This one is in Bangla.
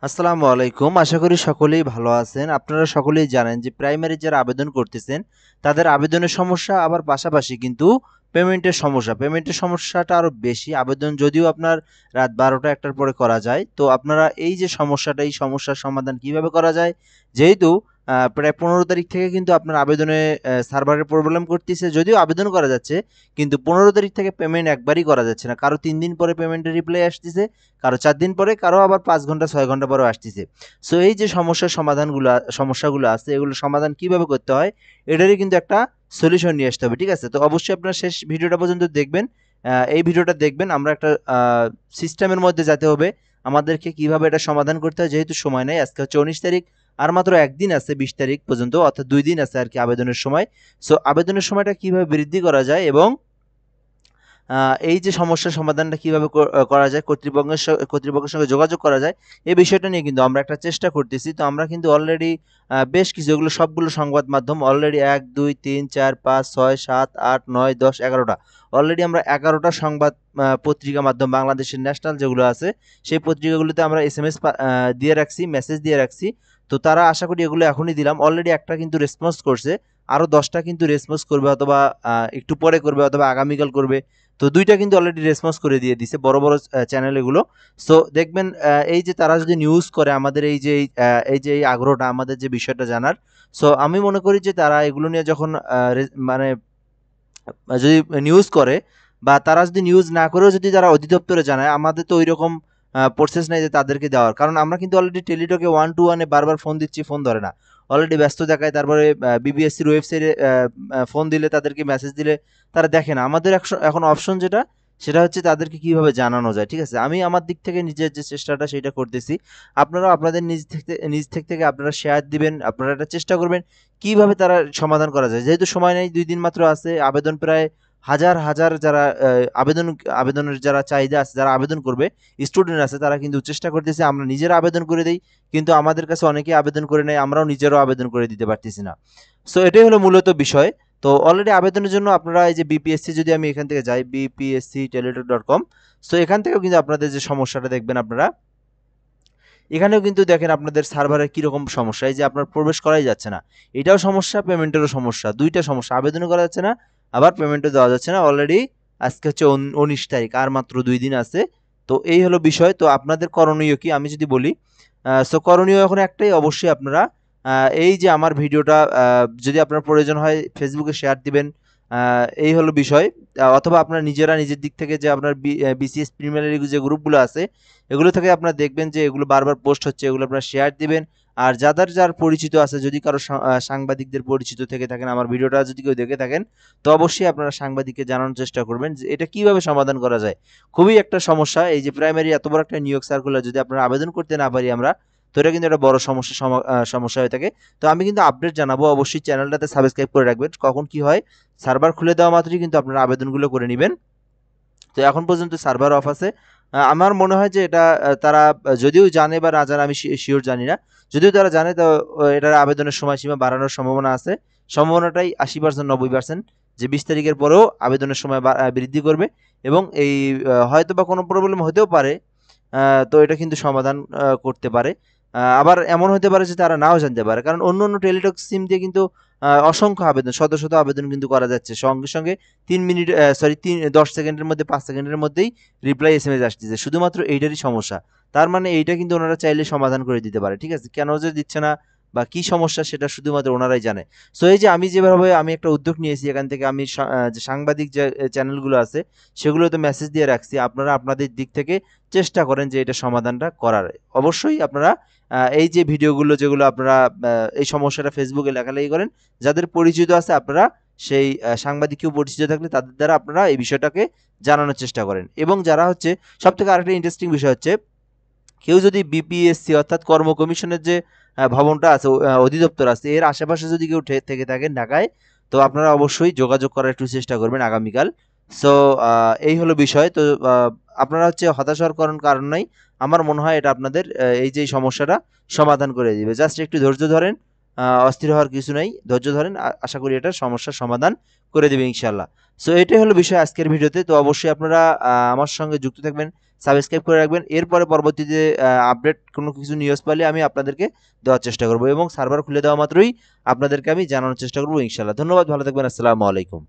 আসসালামু আলাইকুম। আশা করি সকলেই ভালো আছেন। আপনারা সকলেই জানেন যে প্রাইমারি যারা আবেদন করতেছেন, তাদের আবেদনের সমস্যা আবার পাশাপাশি কিন্তু পেমেন্টের সমস্যা। পেমেন্টের সমস্যাটা আরো বেশি। আবেদন যদিও আপনার রাত ১২টা-১টার পরে করা যায়। তো আপনারা এই যে সমস্যাটা, এই সমস্যার সমাধান কিভাবে করা যায়? যেহেতু প্রায় ১৫ তারিখ থেকে কিন্তু আপনার আবেদনে সার্ভারের প্রবলেম করতেছে। যদিও আবেদন করা যাচ্ছে, কিন্তু ১৫ তারিখ থেকে পেমেন্ট একবারই করা যাচ্ছে না। কারো ৩ দিন পরে পেমেন্টের রিপ্লাই আসতেছে, কারো ৪ দিন পরে, কারো আবার ৫ ঘন্টা ৬ ঘন্টা পরেও আসতেছে। সো এই যে সমস্যাগুলো আছে, এগুলো সমাধান কিভাবে করতে হয়, এটারই কিন্তু একটা সলিউশন নিয়ে আসতে হবে। ঠিক আছে? তো অবশ্যই আপনারা শেষ ভিডিওটা পর্যন্ত দেখবেন। এই ভিডিওটা দেখবেন। আমরা একটা সিস্টেমের মধ্যে যেতে হবে। আমাদেরকে কিভাবে এটা সমাধান করতে হয়, যেহেতু সময় নেই। আজকে হচ্ছে ১৯ তারিখ। আর মাত্র ১ দিন আছে ২০ তারিখ পর্যন্ত, অর্থাৎ ২ দিন আছে আরকি আবেদনের সময়। সো আবেদনের সময়টা কিভাবে বৃদ্ধি করা যায় এবং এই যে সমস্যার সমাধানটা কিভাবে করা যায়, কর্তৃপক্ষের সঙ্গে যোগাযোগ করা যায়, এই বিষয়টা নিয়ে কিন্তু আমরা একটা চেষ্টা করতেছি। তো আমরা কিন্তু অলরেডি বেশ কিছু, এগুলো সবগুলো সংবাদ মাধ্যম অলরেডি ১, ২, ৩, ৪, ৫, ৬, ৭, ৮, ৯, ১০, ১১টা। অলরেডি আমরা ১১টা সংবাদ পত্রিকা মাধ্যম বাংলাদেশের ন্যাশনাল যেগুলো আছে, সেই পত্রিকাগুলোতে আমরা এসএমএস দিয়ে রাখছি, মেসেজ দিয়ে রাখছি। তো তারা আশা করি এগুলো এখনই দিলাম। অলরেডি একটা কিন্তু রেসপন্স করছে। আরো ১০টা কিন্তু রেসপন্স করবে, অথবা একটু পরে করবে, অথবা আগামীকাল করবে। তো ২ টা কিন্তু অলরেডি রেসপন্স করে দিয়ে দিছে বড়, বড় চ্যানেল এগুলো। সো দেখবেন এই যে তারা যদি নিউজ করে আমাদের এই আগ্রহটা, আমাদের যে বিষয়টা জানার। সো আমি মনে করি যে তারা এগুলো নিয়ে যখন মানে যদি নিউজ করে, বা তারা যদি নিউজ না করেও যদি তারা অধিদপ্তরে জানায়, আমাদের তো ঐরকম প্রসেস নাই যে তাদেরকে দেওয়ার। কারণ আমরা কিন্তু অলরেডি টেলিটকে 1 to 1 এ বারবার ফোন দিচ্ছি, ফোন ধরে না। অলরেডি ব্যস্ত দেখায়। তারপরে বিবিএসসির ওয়েবসাইটে ফোন দিলে, তাদেরকে মেসেজ দিলে তারা দেখে না। আমাদের এখন অপশন যেটা, সেটা হচ্ছে তাদেরকে কিভাবে জানানো যায়। ঠিক আছে? আমি আমার দিক থেকে নিজের যে চেষ্টাটা সেটা করতেছি। আপনারাও আপনাদের নিজ থেকে আপনারা শেয়ার দিবেন। আপনারা এটা চেষ্টা করবেন কিভাবে তারা সমাধান করা যায়। যেহেতু সময় নেই, ২ দিন মাত্র আছে। আবেদন প্রায় হাজার, হাজার যারা আবেদনের যারা চাহিদা আছে, যারা আবেদন করবে, স্টুডেন্ট আছে, তারা কিন্তু চেষ্টা করতেছে আমরা নিজেরা আবেদন করে দেই। কিন্তু আমাদের কাছে অনেকেই আবেদন করে নেয়, আমরাও নিজেরাও আবেদন করে দিতে পারতেছি না। সো এটাই হলো মূলত বিষয়। তো অলরেডি আবেদনের জন্য আপনারা এই যে বিপিএসসি, যদি আমি এখান থেকে যাই bpscteletalk.com, সো এখান থেকেও কিন্তু আপনাদের যে সমস্যাটা দেখবেন আপনারা, এখানেও কিন্তু দেখেন আপনাদের সার্ভারের কিরকম সমস্যা। এই যে আপনার প্রবেশ করাই যাচ্ছে না। এটাও সমস্যা, পেমেন্টেরও সমস্যা। ২ টা সমস্যা। আবেদনও করা যাচ্ছে না, আবার পেমেন্টও দেওয়া যাচ্ছে না। অলরেডি আজকে হচ্ছে ১৯ তারিখ। আর মাত্র ২ দিন আছে। তো এই হলো বিষয়। তো আপনাদের করণীয় কি আমি যদি বলি, সো করণীয় এখন একটাই, অবশ্যই আপনারা এই যে আমার ভিডিওটা যদি আপনার প্রয়োজন হয় ফেসবুকে শেয়ার দিবেন। এই হলো বিষয়। অথবা আপনারা নিজেরা নিজের দিক থেকে যে আপনার বিসিএস প্রিমিয়ার লিগ যে গ্রুপগুলো আছে, এগুলো থেকে আপনারা দেখবেন যে এগুলো বারবার পোস্ট হচ্ছে, এগুলো আপনারা শেয়ার দিবেন। আর যার পরিচিত আছে, যদি কারো সাংবাদিকদের পরিচিত থেকে থাকেন, আমার ভিডিওটা যদি কেউ দেখে থাকেন, তো অবশ্যই আপনারা সাংবাদিককে জানানোর চেষ্টা করবেন যে এটা কিভাবে সমাধান করা যায়। খুবই একটা সমস্যা, এই যে প্রাইমারি এত বড় একটা নিয়োগ সার্কুলার যদি আপনারা আবেদন করতে না পারি আমরা, তো এটা কিন্তু একটা বড় সমস্যা হয়ে থাকে। তো আমি কিন্তু আপডেট জানাবো, অবশ্যই চ্যানেলটাতে সাবস্ক্রাইব করে রাখবেন। কখন কি হয়, সার্ভার খুলে দেওয়া মাত্রই কিন্তু আপনারা আবেদনগুলো করে নিবেন। তো এখন পর্যন্ত সার্ভার অফ আছে। আমার মনে হয় যে এটা তারা যদিও জানে বা না জানে, আমি শিওর জানি না। যদিও তারা জানে, তো এটার আবেদনের সময়সীমা বাড়ানোর সম্ভাবনা আছে। সম্ভাবনাটাই ৮০% ৯০%, যে ২০ তারিখের পরেও আবেদনের সময় বৃদ্ধি করবে। এবং এই হয়তোবা কোনো প্রবলেম হতেও পারে। তো এটা কিন্তু সমাধান করতে পারে। আবার এমন হতে পারে যে তারা নাও জানতে পারে। কারণ অন্য টেলিটক সিম দিয়ে কিন্তু অসংখ্য আবেদন, শত, শত আবেদন কিন্তু করা যাচ্ছে। সঙ্গে, সঙ্গে ৩ মিনিট, সরি ১০ সেকেন্ডের মধ্যে, ৫ সেকেন্ডের মধ্যেই রিপ্লাই এসএমএস আসতেছে। শুধুমাত্র এইটারই সমস্যা। তার মানে এইটা কিন্তু ওনারা চাইলে সমাধান করে দিতে পারে। ঠিক আছে? কেন যে দিচ্ছে না বা কি সমস্যা, সেটা শুধুমাত্র ওনারাই জানে। সো এই যে আমি যেভাবে আমি একটা উদ্যোগ নিয়েছি, এখান থেকে আমি যে সাংবাদিক যে চ্যানেলগুলো আছে, সেগুলোতে মেসেজ দিয়ে রাখছি। আপনারা আপনাদের দিক থেকে চেষ্টা করেন যে এটা সমাধানটা করার। অবশ্যই আপনারা এই যে ভিডিওগুলো, যেগুলো আপনারা এই সমস্যাটা ফেসবুকে লেখালেখি করেন, যাদের পরিচিত আছে, আপনারা সেই সাংবাদিককেও পরিচিত থাকলে তাদের দ্বারা আপনারা এই বিষয়টাকে জানানোর চেষ্টা করেন। এবং যারা হচ্ছে, সবথেকে আরেকটা ইন্টারেস্টিং বিষয় হচ্ছে, কেউ যদি বিপিএসসি অর্থাৎ কর্ম কমিশনের যে ভবনটা আছে, অধিদপ্তর আছে, এর আশেপাশে যদি কেউ থেকে থাকেন ঢাকায়, তো আপনারা অবশ্যই যোগাযোগ করার একটু চেষ্টা করবেন আগামীকাল। সো এই হলো বিষয়। তো আপনারা হচ্ছে হতাশ হওয়ার কারণ নাই। আমার মনে হয় এটা আপনাদের এই যে সমস্যাটা সমাধান করে দিবে। জাস্ট একটু ধৈর্য ধরেন। অস্থির হওয়ার কিছু নাই। ধৈর্য ধরেন। আশা করি এটা সমস্যার সমাধান করে দেবে ইনশাআল্লাহ। সো এটাই হলো বিষয় আজকের ভিডিওতে। তো অবশ্যই আপনারা আমার সঙ্গে যুক্ত থাকবেন। সাবস্ক্রাইব করে রাখবেন। এরপরে পরবর্তীতে আপডেট কোনো কিছু নিউজ পেলে আমি আপনাদেরকে দেওয়ার চেষ্টা করব এবং সার্ভার খুলে দেওয়া মাত্রই আপনাদেরকে আমি জানানোর চেষ্টা করব ইনশাআল্লাহ। ধন্যবাদ, ভালো থাকবেন। আসসালামু আলাইকুম।